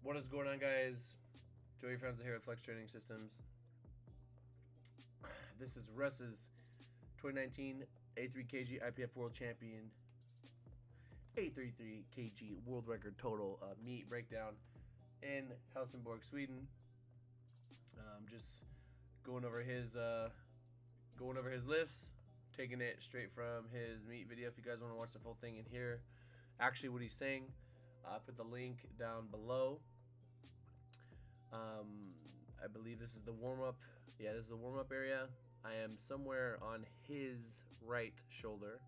What is going on, guys? Joey Franzo here at Flex Training Systems. This is Russ's 2019 83 kg IPF World Champion, 833 kg world record total meet breakdown in Helsingborg, Sweden. Just going over his lifts, taking it straight from his meet video. If you guys want to watch the full thing and hear actually what he's saying, put the link down below. I believe this is the warm-up. Yeah, this is the warm-up area. I am somewhere on his right shoulder.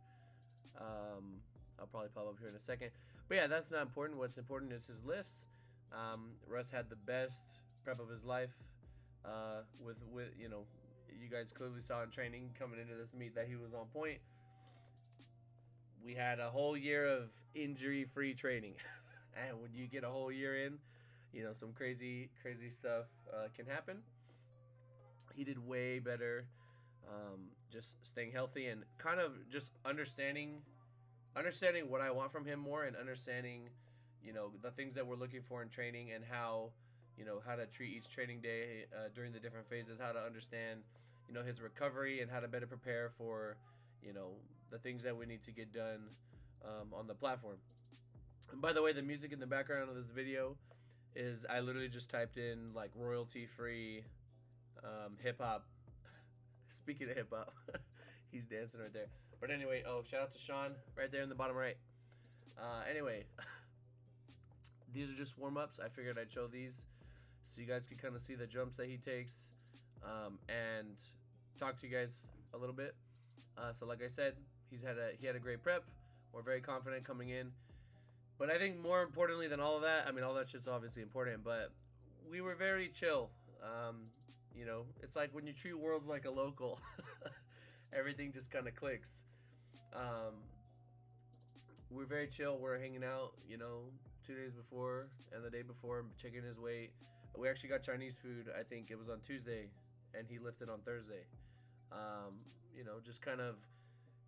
I'll probably pop up here in a second. But yeah, that's not important. What's important is his lifts. Russ had the best prep of his life. With you know, you guys clearly saw in training coming into this meet that he was on point. We had a whole year of injury-free training. And when you get a whole year in, you know, some crazy stuff can happen. He did way better, just staying healthy and kind of just understanding what I want from him more, and understanding, you know, the things that we're looking for in training, and how, you know, how to treat each training day during the different phases, how to understand, you know, his recovery, and how to better prepare for, you know, the things that we need to get done on the platform. And by the way, the music in the background of this video is, I literally just typed in like royalty-free hip-hop. Speaking of hip-hop, he's dancing right there. But anyway, oh, shout out to Sean right there in the bottom right. Anyway, these are just warm-ups. I figured I'd show these so you guys could kind of see the jumps that he takes, and talk to you guys a little bit. So like I said, he had a great prep. We're very confident coming in. But I think more importantly than all of that, I mean, all that shit's obviously important, but we were very chill. You know, it's like when you treat Worlds like a local, everything just kind of clicks. We're very chill. We're hanging out, you know, 2 days before and the day before, checking his weight. We actually got Chinese food, I think it was on Tuesday, and he lifted on Thursday. You know, just kind of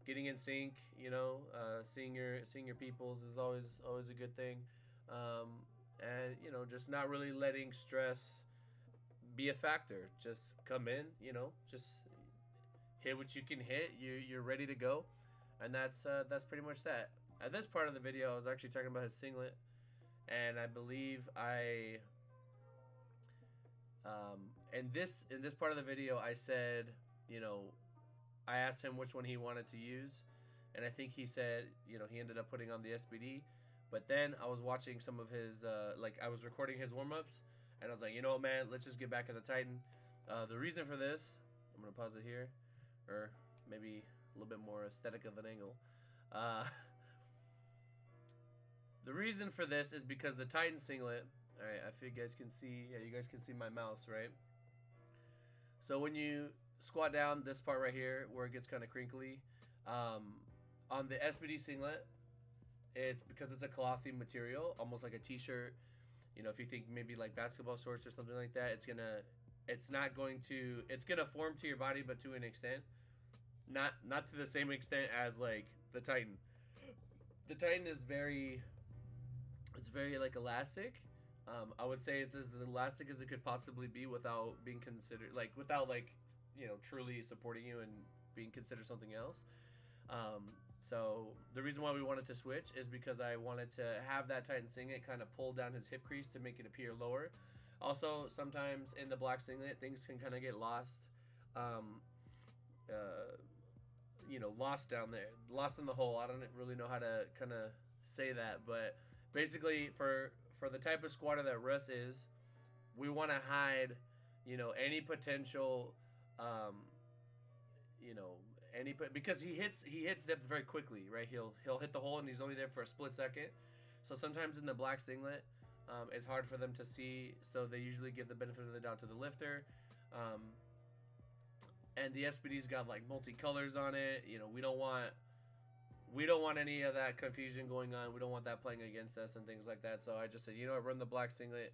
getting in sync, you know, seeing your peoples is always a good thing, and you know, just not really letting stress be a factor. Just come in, you know, just hit what you can hit. You're ready to go, and that's pretty much that. At this part of the video, I was actually talking about his singlet, and I believe in this part of the video, I said, you know, I asked him which one he wanted to use, and I think he said, you know, he ended up putting on the SBD. But then I was watching some of his, like, I was recording his warm-ups, and I was like, you know what, man, let's just get back at the Titan. The reason for this, I'm going to pause it here, or maybe a little bit more aesthetic of an angle. The reason for this is because the Titan singlet, all right, I feel you guys can see, yeah, you guys can see my mouse, right? So when you squat down, this part right here where it gets kind of crinkly, on the SBD singlet, it's because it's a clothy material, almost like a t-shirt. You know, if you think maybe like basketball shorts or something like that, it's gonna form to your body, but to an extent, not to the same extent as like the Titan. The Titan is very like elastic. I would say it's as elastic as it could possibly be without being considered, like, without, like, you know, truly supporting you and being considered something else. So the reason why we wanted to switch is because I wanted to have that Titan singlet kind of pull down his hip crease to make it appear lower. Also, sometimes in the black singlet, things can kind of get lost, you know, lost down there, lost in the hole. I don't really know how to kind of say that, but basically for the type of squatter that Russ is, we want to hide, you know, any potential, you know, because he hits depth very quickly, right? He'll hit the hole and he's only there for a split second. So sometimes in the black singlet, it's hard for them to see, so they usually give the benefit of the doubt to the lifter. And the SBD's got like multicolors on it. You know, we don't want any of that confusion going on. We don't want that playing against us and things like that. So I just said, you know what, run the black singlet.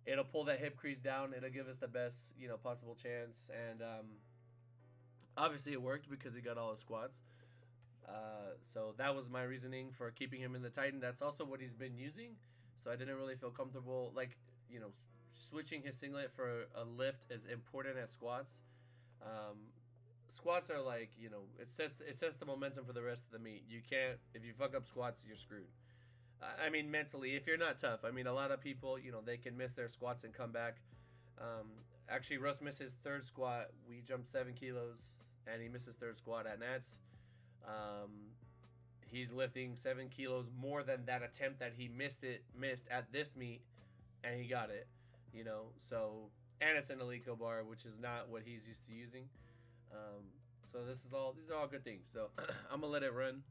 It'll pull that hip crease down. It'll give us the best, you know, possible chance. And obviously it worked because he got all his squats. So that was my reasoning for keeping him in the Titan. That's also what he's been using. so I didn't really feel comfortable. Like, you know, switching his singlet for a lift is important at squats. Um, Squats are like, you know, it sets the momentum for the rest of the meet. You can't, if you fuck up squats, you're screwed. I mean, mentally, if you're not tough. I mean, a lot of people, you know, they can miss their squats and come back. Um, Actually, Russ missed his third squat. We jumped 7 kilos, and he missed his third squat at Nats. Um, he's lifting 7 kilos more than that attempt that he missed at this meet, and he got it. You know, so, and it's an Alico bar, which is not what he's used to using. So these are all good things. So I'm gonna let it run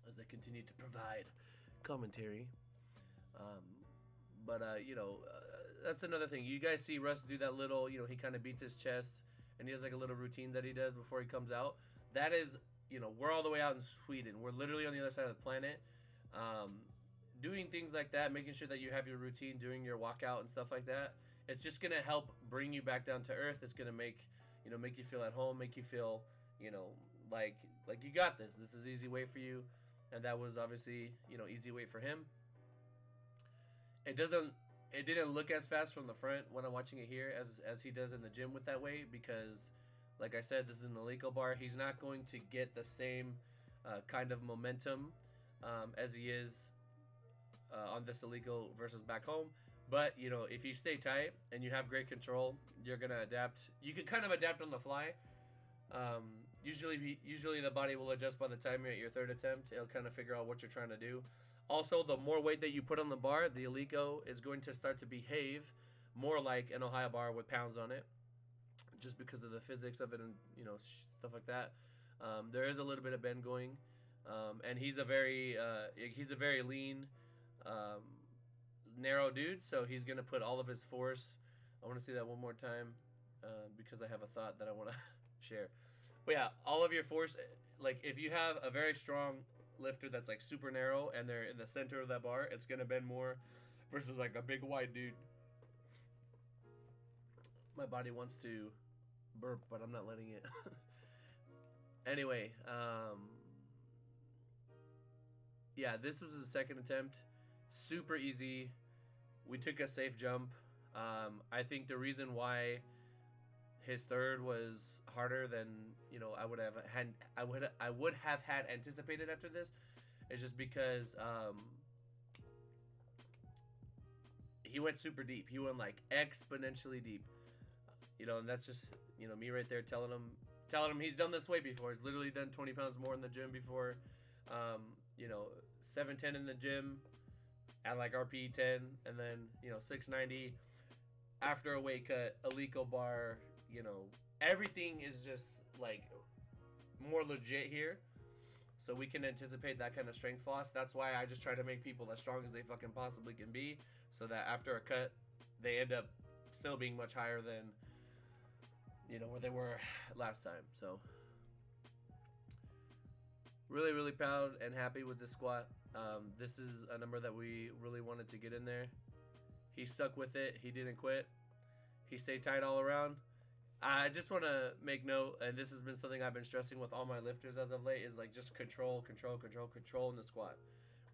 as I continue to provide commentary. Um, but you know, that's another thing. You guys see Russ do that little, you know, he kind of beats his chest, and he has like a little routine that he does before he comes out. That is, you know, we're all the way out in Sweden. We're literally on the other side of the planet. Doing things like that, making sure that you have your routine during your walkout and stuff like that. It's just gonna help bring you back down to earth. It's gonna make you feel at home, make you feel, you know, like you got this. This is easy way for you, and that was obviously, you know, easy way for him. It didn't look as fast from the front when I'm watching it here as he does in the gym with that weight, because, like I said, this is an Alico bar. He's not going to get the same kind of momentum as he is on this Alico versus back home. But, you know, if you stay tight and you have great control, you're going to adapt. You can kind of adapt on the fly. Usually the body will adjust by the time you're at your third attempt. It'll kind of figure out what you're trying to do. Also, the more weight that you put on the bar, the Alico is going to start to behave more like an Ohio bar with pounds on it, just because of the physics of it and, you know, stuff like that. There is a little bit of bend going, and he's a very lean, narrow dude, so he's gonna put all of his force. I want to see that one more time because I have a thought that I want to share. But yeah, all of your force, like if you have a very strong lifter that's like super narrow and they're in the center of that bar, it's gonna bend more versus like a big wide dude. My body wants to burp, but I'm not letting it. Anyway, yeah, this was his second attempt. Super easy. We took a safe jump. I think the reason why his third was harder than, you know, I would have had anticipated after this is just because he went super deep. He went like exponentially deep. You know, and that's just, you know, me right there telling him he's done this weight before. He's literally done 20 pounds more in the gym before. You know, 710 in the gym at like RPE 10, and then, you know, 690 after a weight cut, Alico bar. You know, everything is just like more legit here, so we can anticipate that kind of strength loss. That's why I just try to make people as strong as they fucking possibly can be, so that after a cut, they end up still being much higher than, you know, where they were last time. So really, really proud and happy with this squat. This is a number that we really wanted to get in there. He stuck with it. He didn't quit. He stayed tight all around. I just want to make note, and this has been something I've been stressing with all my lifters as of late, is like just control in the squat,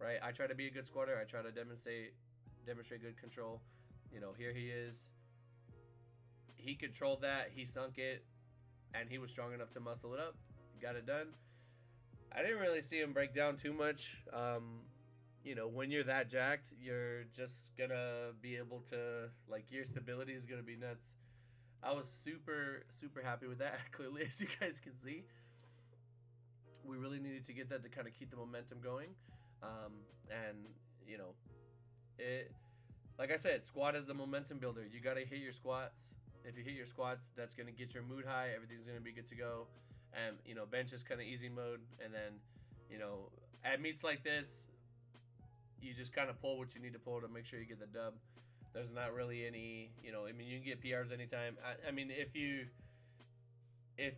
right? I try to be a good squatter. I try to demonstrate good control. You know, here he is. He controlled that. He sunk it, and he was strong enough to muscle it up. Got it done. I didn't really see him break down too much. You know, when you're that jacked, you're just gonna be able to, like, your stability is gonna be nuts. I was super, super happy with that. Clearly, as you guys can see, we really needed to get that to kind of keep the momentum going. And, you know, like I said, squat is the momentum builder. You got to hit your squats. If you hit your squats, that's going to get your mood high. Everything's going to be good to go. And, you know, bench is kind of easy mode. And then, you know, at meets like this, you just kind of pull what you need to pull to make sure you get the dub. There's not really any, you know, I mean, you can get PRs anytime. I mean, if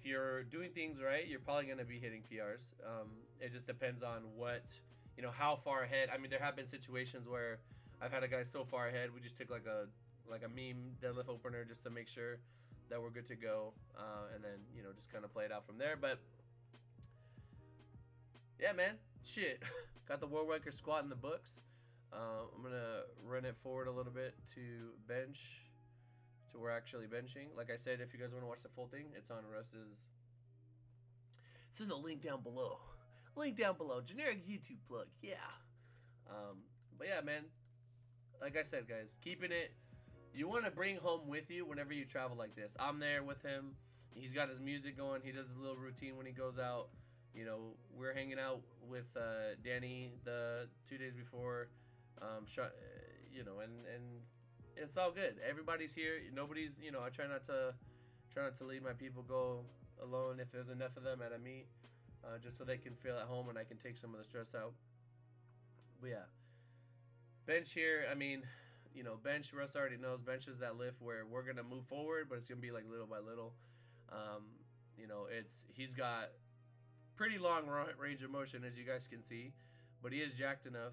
you're doing things right, you're probably going to be hitting PRs. It just depends on what, you know, how far ahead. I mean, there have been situations where I've had a guy so far ahead, we just took like a meme deadlift opener just to make sure that we're good to go. And then, you know, just kind of play it out from there. But yeah, man, shit. Got the world record squat in the books. I'm gonna run it forward a little bit to bench, to we're actually benching. Like I said, if you guys want to watch the full thing, it's on Russ's. It's in the link down below. Link down below. Generic YouTube plug. Yeah. But yeah, man. Like I said, guys, keeping it. You want to bring home with you whenever you travel like this. I'm there with him. He's got his music going. He does his little routine when he goes out. You know, we're hanging out with Danny the 2 days before. You know, and it's all good. Everybody's here. Nobody's. You know, I try not to leave my people go alone if there's enough of them at a meet, just so they can feel at home and I can take some of the stress out. But yeah, bench here. I mean, you know, bench. Russ already knows bench is that lift where we're gonna move forward, but it's gonna be like little by little. You know, he's got pretty long range of motion, as you guys can see, but he is jacked enough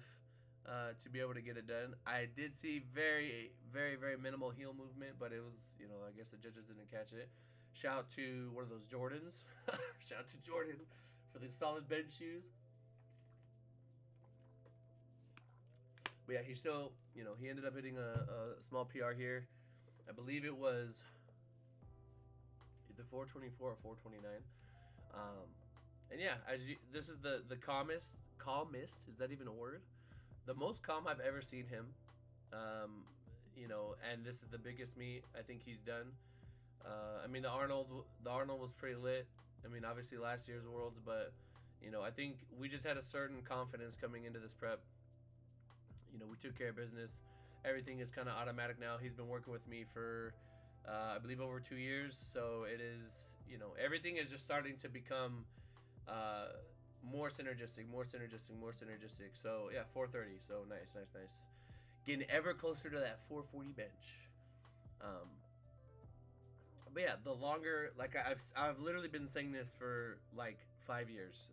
to be able to get it done. I did see very, very, very minimal heel movement, but it was, you know, I guess the judges didn't catch it. Shout to one of those Jordans. Shout out to Jordan for the solid bench shoes. But yeah, he still, you know, he ended up hitting a small PR here. I believe it was either 424 or 429. And yeah, this is the calmest. Is that even a word? The most calm I've ever seen him. You know, and this is the biggest meet I think he's done. I mean, the Arnold was pretty lit. I mean, obviously last year's Worlds, but you know, I think we just had a certain confidence coming into this prep. You know, we took care of business. Everything is kind of automatic now. He's been working with me for, I believe, over 2 years. So it is, you know, everything is just starting to become more synergistic. So yeah, 430. So nice. Getting ever closer to that 440 bench. But yeah, the longer, like I've literally been saying this for like 5 years.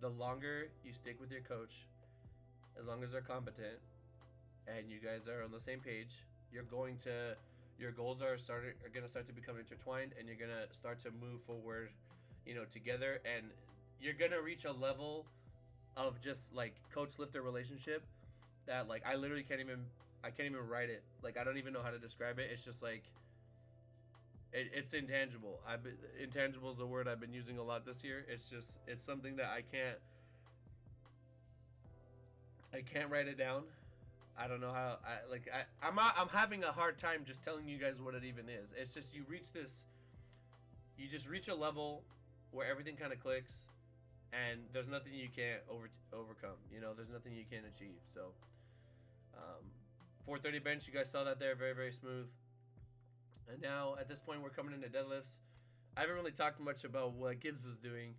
The longer you stick with your coach, as long as they're competent, and you guys are on the same page, your goals are gonna start to become intertwined, and you're gonna start to move forward, you know, together, and you're gonna reach a level of just like coach lifter relationship that like I can't even write it. Like I don't even know how to describe it. It's just like it's intangible. Intangible is a word I've been using a lot this year. It's something that I can't write it down. I don't know how. I'm having a hard time just telling you guys what it even is. It's just you just reach a level where everything kind of clicks, and there's nothing you can't overcome. You know, there's nothing you can't achieve. So, 430 bench, you guys saw that there, very, very smooth. And now at this point, we're coming into deadlifts. I haven't really talked much about what Gibbs was doing.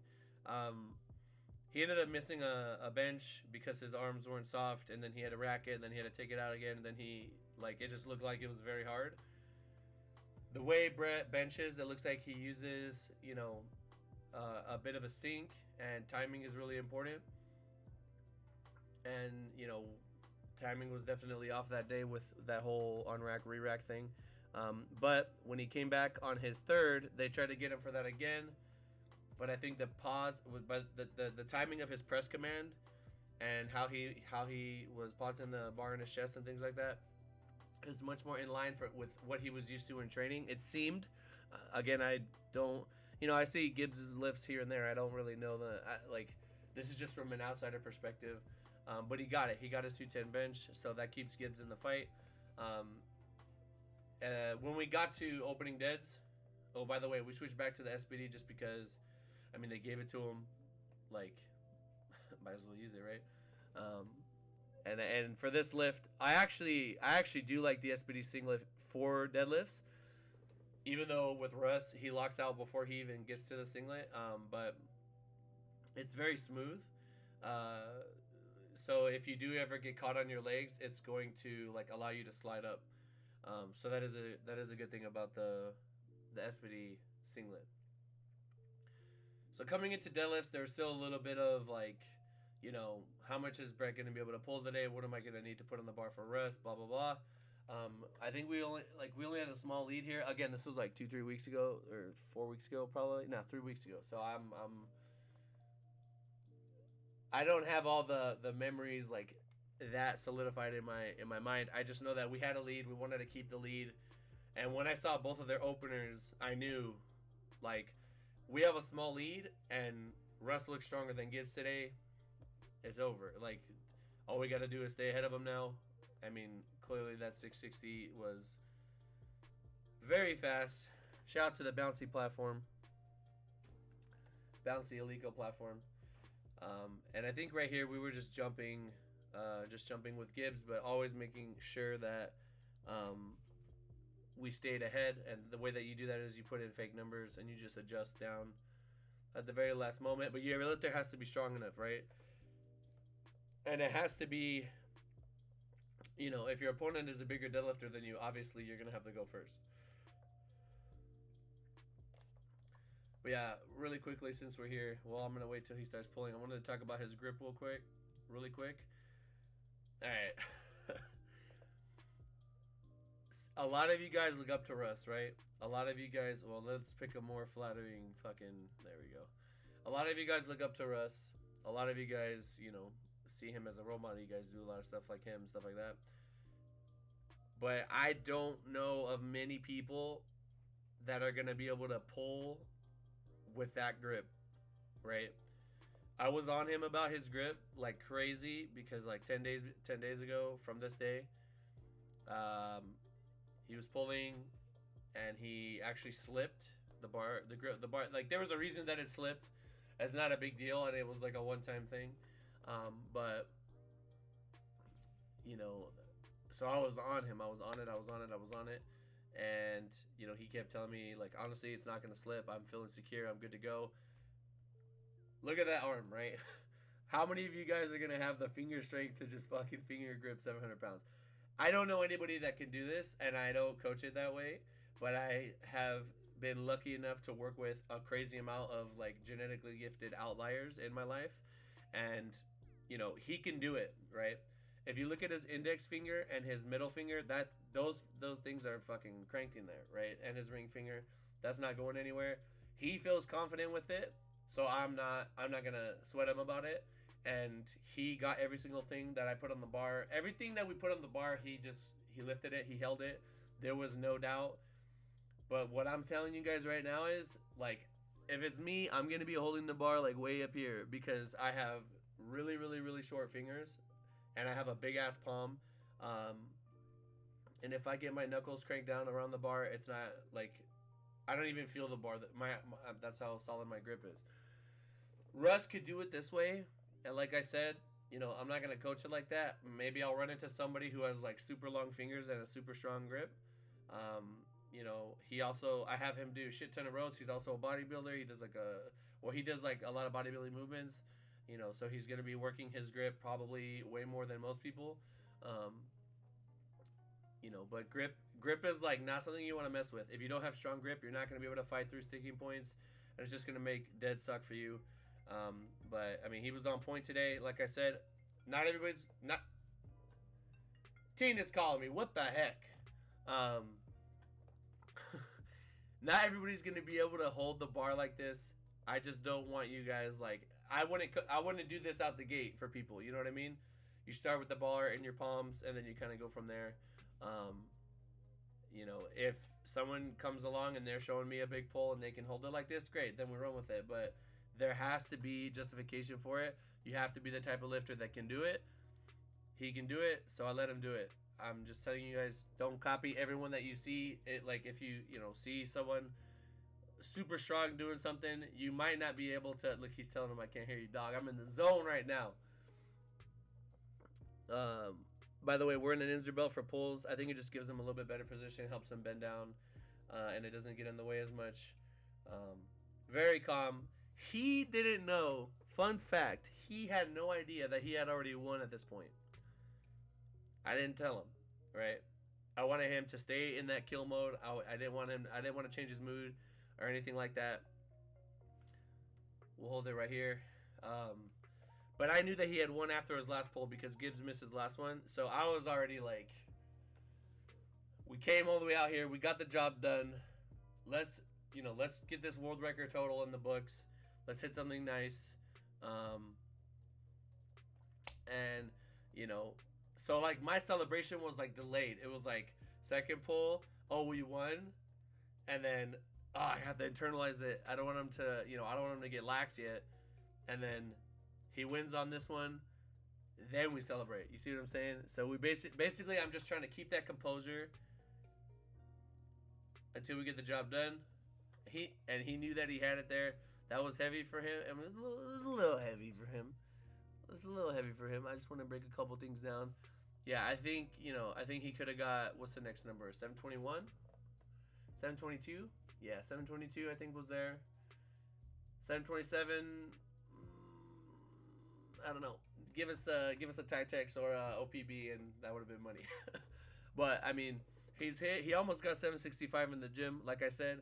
He ended up missing a bench because his arms weren't soft, and then he had a racket, and then he had to take it out again, and then it just looked like it was very hard. The way Brett benches, it looks like he uses, you know, a bit of a sink, and timing is really important. And, you know, timing was definitely off that day with that whole on-rack, re-rack thing. But when he came back on his third, they tried to get him for that again. But I think the timing of his press command and how he was pausing the bar in his chest and things like that is much more in line with what he was used to in training. It seemed. Again, I don't. You know, I see Gibbs's lifts here and there. I don't really know this is just from an outsider perspective. But he got it. He got his 210 bench, so that keeps Gibbs in the fight. When we got to opening deads, oh, by the way, we switched back to the SBD just because, I mean, they gave it to him, like, might as well use it, right? And for this lift, I actually do like the SBD singlet for deadlifts, even though with Russ, he locks out before he even gets to the singlet, but it's very smooth. So if you do ever get caught on your legs, it's going to like allow you to slide up. So that is a good thing about the SBD singlet. So coming into deadlifts, there's still a little bit of like, you know, how much is Brett going to be able to pull today? What am I going to need to put on the bar for rest? Blah blah blah. I think we only had a small lead here. Again, this was like 2-3 weeks ago or 4 weeks ago, probably. No, 3 weeks ago. So I don't have all the memories like that solidified in my mind. I just know that we had a lead. We wanted to keep the lead. And when I saw both of their openers, I knew, like, we have a small lead, and Russ looks stronger than Gibbs today. It's over. Like, all we got to do is stay ahead of him now. I mean, clearly that 660 was very fast. Shout out to the bouncy platform. Bouncy Alico platform. And I think right here we were just jumping with Gibbs, but always making sure that we stayed ahead. And the way that you do that is you put in fake numbers and you just adjust down at the very last moment. But your lifter has to be strong enough, right? And it has to be, you know, if your opponent is a bigger deadlifter than you, obviously you're going to have to go first. But yeah, really quickly, since we're here, well, I'm going to wait till he starts pulling. I wanted to talk about his grip really quick. All right. A lot of you guys look up to Russ, right? A lot of you guys, well, let's pick a more flattering fucking, there we go. A lot of you guys look up to Russ. A lot of you guys, you know, see him as a role model. You guys do a lot of stuff like him, stuff like that. But I don't know of many people that are going to be able to pull with that grip, right? I was on him about his grip like crazy because like 10 days ago from this day, he was pulling and he actually slipped the bar, the bar. Like there was a reason that it slipped. It's not a big deal, and it was like a one-time thing. But you know, so I was on him. I was on it. And, you know, he kept telling me, like, honestly, it's not going to slip. I'm feeling secure. I'm good to go. Look at that arm, right? How many of you guys are going to have the finger strength to just fucking finger grip 700 pounds? I don't know anybody that can do this, and I don't coach it that way. But I have been lucky enough to work with a crazy amount of, like, genetically gifted outliers in my life. And, you know, he can do it, right? If you look at his index finger and his middle finger, that those things are fucking cranked in there, right? And his ring finger, that's not going anywhere. He feels confident with it, so I'm not gonna sweat him about it. And he got every single thing that I put on the bar. Everything that we put on the bar, he lifted it, he held it. There was no doubt. But what I'm telling you guys right now is, like, if it's me, I'm gonna be holding the bar like way up here because I have really, really, really short fingers. And I have a big ass palm, and if I get my knuckles cranked down around the bar, it's not like I don't even feel the bar. That's how solid my grip is. Russ could do it this way, and like I said, you know, I'm not gonna coach it like that. Maybe I'll run into somebody who has like super long fingers and a super strong grip. You know, I have him do shit ton of rows. He's also a bodybuilder. He does he does like a lot of bodybuilding movements. You know, so he's going to be working his grip probably way more than most people. You know, but grip is like not something you want to mess with. If you don't have strong grip, you're not going to be able to fight through sticking points, and it's just going to make dead suck for you. But I mean, he was on point today. Like I said, not everybody's not. Tina's calling me. What the heck? Not everybody's going to be able to hold the bar like this. I just don't want you guys like. I wouldn't do this out the gate for people. You know what I mean? You start with the bar in your palms, and then you kind of go from there. You know, if someone comes along and they're showing me a big pull and they can hold it like this, great. Then we run with it. But there has to be justification for it. You have to be the type of lifter that can do it. He can do it, so I let him do it. I'm just telling you guys, don't copy everyone that you see. It like if you see someone super strong doing something, you might not be able to. Look, he's telling him, I can't hear you, dog. I'm in the zone right now. By the way, we're in an Inzer belt for pulls. I think it just gives him a little bit better position, helps him bend down, and it doesn't get in the way as much. Very calm. He didn't know. Fun fact, he had no idea that he had already won at this point. I didn't tell him, right? I wanted him to stay in that kill mode. I didn't want to change his mood or anything like that. We'll hold it right here. But I knew that he had won after his last pull because Gibbs missed his last one. So I was already like, we came all the way out here. We got the job done. Let's get this world record total in the books. Let's hit something nice. And, So like my celebration was like delayed. It was like second pull, oh we won, and then I have to internalize it. I don't want him to, I don't want him to get lax yet. And then he wins on this one, then we celebrate. You see what I'm saying? So we basically I'm just trying to keep that composure until we get the job done. He knew that he had it there. That was heavy for him. I mean, it was a little heavy for him. It's a little heavy for him. I just want to break a couple things down. Yeah, I think he could have got, what's the next number? 721? 722? Yeah, 722 I think was there. 727, I don't know. Give us a Titex or a OPB and that would have been money. But I mean, he almost got 765 in the gym. Like I said,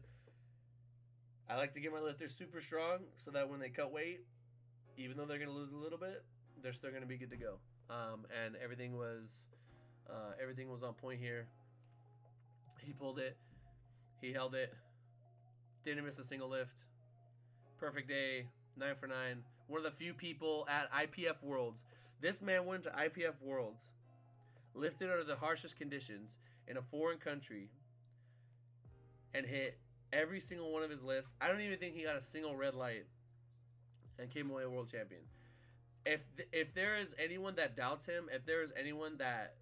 I like to get my lifters super strong so that when they cut weight, even though they're going to lose a little bit, they're still going to be good to go. And everything was on point here. He pulled it. He held it. Didn't miss a single lift. Perfect day. 9 for 9. One of the few people at IPF Worlds. This man went to IPF Worlds, lifted under the harshest conditions in a foreign country, and hit every single one of his lifts. I don't even think he got a single red light, and came away a world champion. If there is anyone that doubts him, if there is anyone that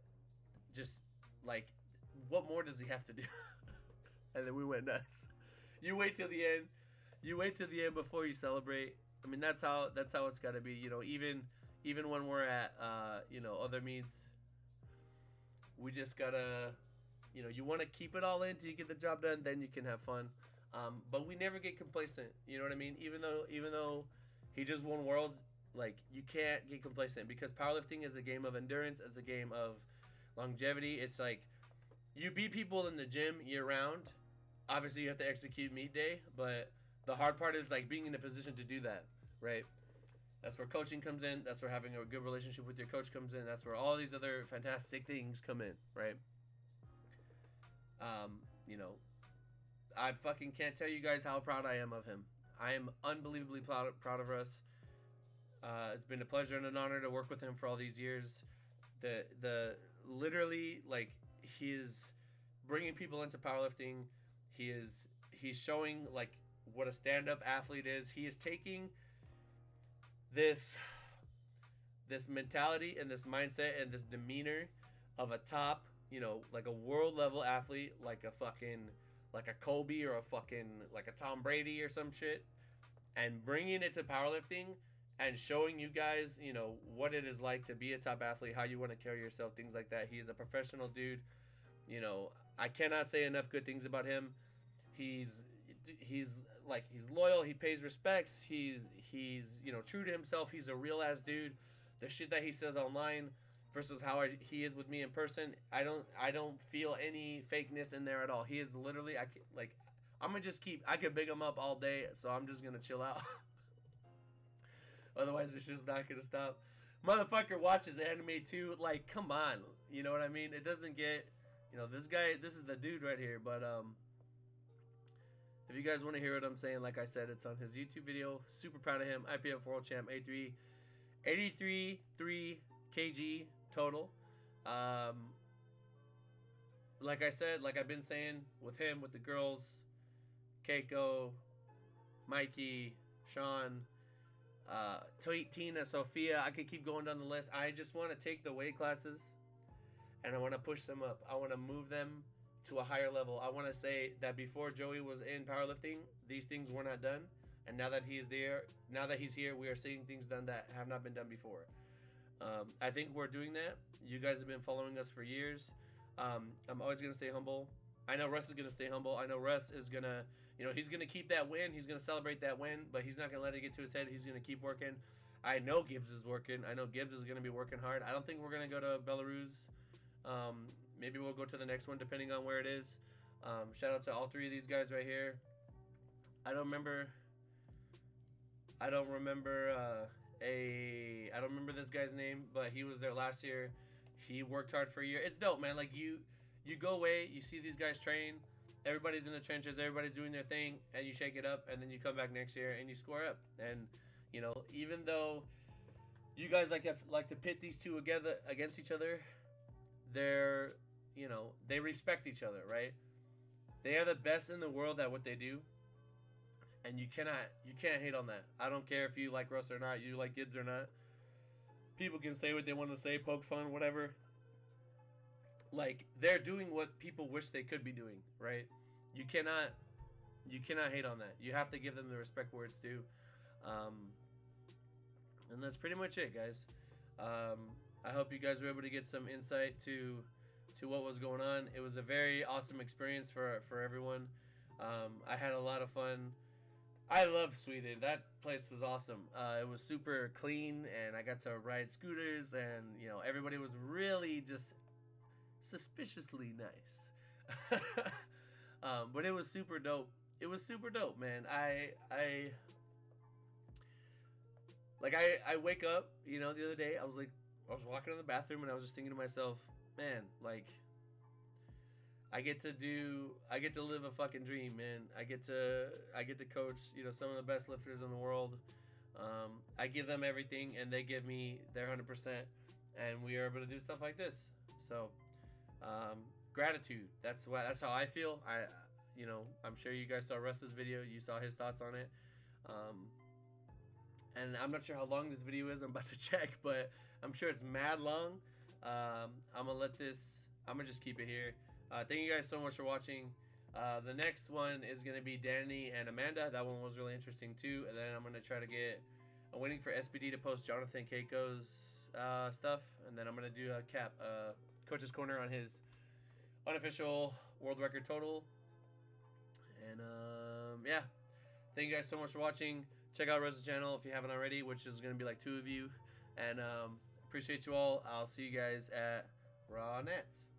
just like, what more does he have to do? And then we went nuts. You wait till the end. You wait till the end before you celebrate. I mean, that's how it's got to be. Even when we're at other meets, we just gotta, you want to keep it all in till you get the job done. Then you can have fun. But we never get complacent. You know what I mean? Even though he just won worlds, like, you can't get complacent, because powerlifting is a game of endurance. It's a game of longevity. It's like, you beat people in the gym year round. Obviously, you have to execute meet day, but the hard part is like being in a position to do that, right? That's where coaching comes in. That's where having a good relationship with your coach comes in. That's where all these other fantastic things come in, right? I fucking can't tell you guys how proud I am of him. I am unbelievably proud of Russ. It's been a pleasure and an honor to work with him for all these years. The literally, like, he is bringing people into powerlifting. He's showing like what a stand-up athlete is. He is taking this mentality and this mindset and this demeanor of a top, like a world level athlete, like a Kobe or like a Tom Brady or some shit, and bringing it to powerlifting and showing you guys, what it is like to be a top athlete, how you want to carry yourself, things like that. He is a professional dude. I cannot say enough good things about him. He's loyal. He pays respects. He's true to himself. He's a real ass dude. The shit that he says online versus how he is with me in person, I don't feel any fakeness in there at all. He is literally, I'm gonna just I could big him up all day, so I'm just gonna chill out. Otherwise, it's just not gonna stop. Motherfucker watches anime too. Like, come on, you know what I mean? It doesn't get, this guy. This is the dude right here. But if you guys want to hear what I'm saying, like I said, it's on his YouTube video. Super proud of him. IPF World Champ, 83.3 kg total. Like I said, like I've been saying, with him, with the girls, Keiko, Mikey, Sean, Tina, Sophia, I could keep going down the list. I just want to take the weight classes and I want to push them up. I want to move them to a higher level. I want to say that before Joey was in powerlifting, these things were not done, and now that he's here, we are seeing things done that have not been done before. I think we're doing that. You guys have been following us for years. I'm always gonna stay humble. I know Russ is gonna stay humble. I know Russ is gonna, he's gonna keep that win. He's gonna celebrate that win, but he's not gonna let it get to his head. He's gonna keep working. I know Gibbs is working. I know Gibbs is gonna be working hard. I don't think we're gonna go to Belarus. Maybe we'll go to the next one depending on where it is. Shout out to all three of these guys right here. I don't remember this guy's name, but he was there last year. He worked hard for a year. It's dope, man. Like, you go away, you see these guys train. Everybody's in the trenches. Everybody's doing their thing, and you shake it up, and then you come back next year and you square up. And even though you guys like to pit these two together against each other, they're, you know, they respect each other, right? They are the best in the world at what they do, and you can't hate on that. I don't care if you like Russ or not, you like Gibbs or not. People can say what they want to say, poke fun, whatever. Like, they're doing what people wish they could be doing, right? You cannot hate on that. You have to give them the respect where it's due. And that's pretty much it, guys. I hope you guys were able to get some insight to what was going on. It was a very awesome experience for everyone. I had a lot of fun. I love Sweden. That place was awesome. It was super clean, and I got to ride scooters, and you know, everybody was really just suspiciously nice. But it was super dope. It was super dope, man. I wake up, you know, the other day, I was walking in the bathroom, and I was just thinking to myself, man, like, I get to live a fucking dream, man. I get to coach, you know, some of the best lifters in the world. I give them everything, and they give me their 100%, and we are able to do stuff like this. So, gratitude. That's how I feel. You know, I'm sure you guys saw Russ's video. You saw his thoughts on it. And I'm not sure how long this video is. I'm about to check, but I'm sure it's mad long. I'm gonna just keep it here. Thank you guys so much for watching. The next one is gonna be Danny and Amanda. That one was really interesting too. And then I'm gonna try to I'm waiting for SPD to post Jonathan Keiko's stuff, and then I'm gonna do a Coach's Corner on his unofficial world record total. And yeah, thank you guys so much for watching. Check out Russ's channel if you haven't already, which is gonna be like 2 of you. And appreciate you all. I'll see you guys at Raw Nets.